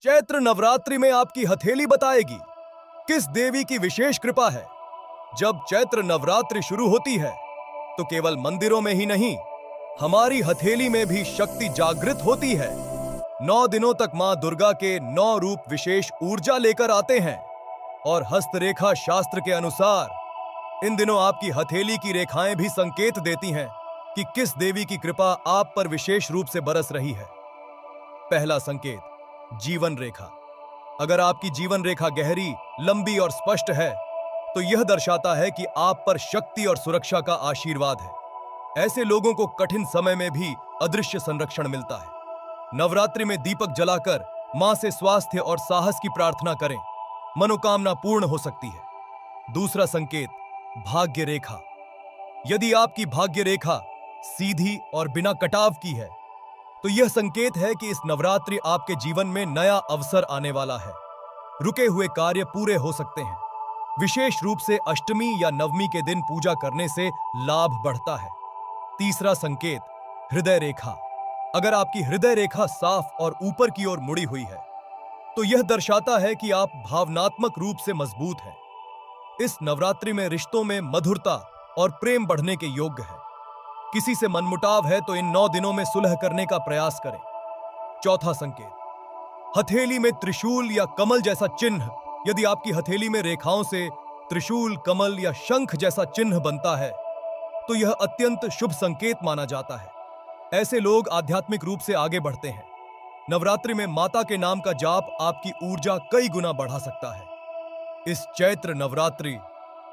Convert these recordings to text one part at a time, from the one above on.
चैत्र नवरात्रि में आपकी हथेली बताएगी किस देवी की विशेष कृपा है। जब चैत्र नवरात्रि शुरू होती है तो केवल मंदिरों में ही नहीं, हमारी हथेली में भी शक्ति जागृत होती है। 9 दिनों तक मां दुर्गा के 9 रूप विशेष ऊर्जा लेकर आते हैं और हस्तरेखा शास्त्र के अनुसार इन दिनों आपकी हथेली की रेखाएं भी संकेत देती हैं कि किस देवी की कृपा आप पर विशेष रूप से बरस रही है। पहला संकेत, जीवन रेखा। अगर आपकी जीवन रेखा गहरी, लंबी और स्पष्ट है तो यह दर्शाता है कि आप पर शक्ति और सुरक्षा का आशीर्वाद है। ऐसे लोगों को कठिन समय में भी अदृश्य संरक्षण मिलता है। नवरात्रि में दीपक जलाकर मां से स्वास्थ्य और साहस की प्रार्थना करें, मनोकामना पूर्ण हो सकती है। दूसरा संकेत, भाग्य रेखा। यदि आपकी भाग्य रेखा सीधी और बिना कटाव की है तो यह संकेत है कि इस नवरात्रि आपके जीवन में नया अवसर आने वाला है। रुके हुए कार्य पूरे हो सकते हैं। विशेष रूप से अष्टमी या नवमी के दिन पूजा करने से लाभ बढ़ता है। तीसरा संकेत, हृदय रेखा। अगर आपकी हृदय रेखा साफ और ऊपर की ओर मुड़ी हुई है तो यह दर्शाता है कि आप भावनात्मक रूप से मजबूत हैं। इस नवरात्रि में रिश्तों में मधुरता और प्रेम बढ़ने के योग्य है। किसी से मनमुटाव है तो इन 9 दिनों में सुलह करने का प्रयास करें। चौथा संकेत, हथेली में त्रिशूल या कमल जैसा चिन्ह। यदि आपकी हथेली में रेखाओं से त्रिशूल, कमल या शंख जैसा चिन्ह बनता है तो यह अत्यंत शुभ संकेत माना जाता है। ऐसे लोग आध्यात्मिक रूप से आगे बढ़ते हैं। नवरात्रि में माता के नाम का जाप आपकी ऊर्जा कई गुना बढ़ा सकता है। इस चैत्र नवरात्रि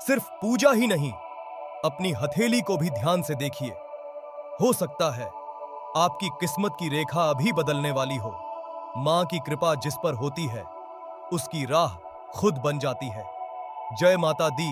सिर्फ पूजा ही नहीं, अपनी हथेली को भी ध्यान से देखिए। हो सकता है आपकी किस्मत की रेखा अभी बदलने वाली हो। मां की कृपा जिस पर होती है उसकी राह खुद बन जाती है। जय माता दी।